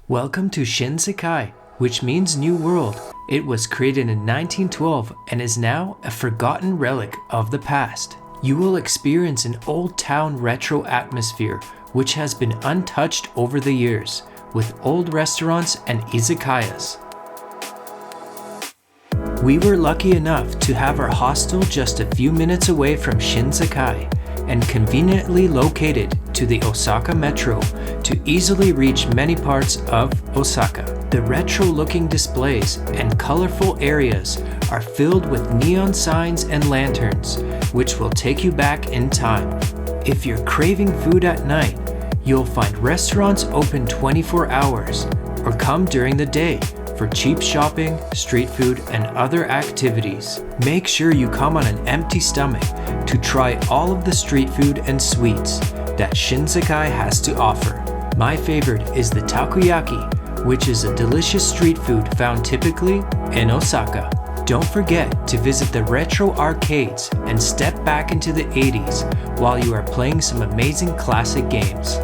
Welcome to Shinsekai, which means New World. It was created in 1912 and is now a forgotten relic of the past. You will experience an old town retro atmosphere which has been untouched over the years, with old restaurants and izakayas. We were lucky enough to have our hostel just a few minutes away from Shinsekai and conveniently located to the Osaka metro to easily reach many parts of Osaka. The retro-looking displays and colorful areas are filled with neon signs and lanterns, which will take you back in time. If you're craving food at night, you'll find restaurants open 24 hours, or come during the day for cheap shopping, street food, and other activities. Make sure you come on an empty stomach to try all of the street food and sweets that Shinsekai has to offer. My favorite is the takoyaki, which is a delicious street food found typically in Osaka. Don't forget to visit the retro arcades and step back into the 80s while you are playing some amazing classic games.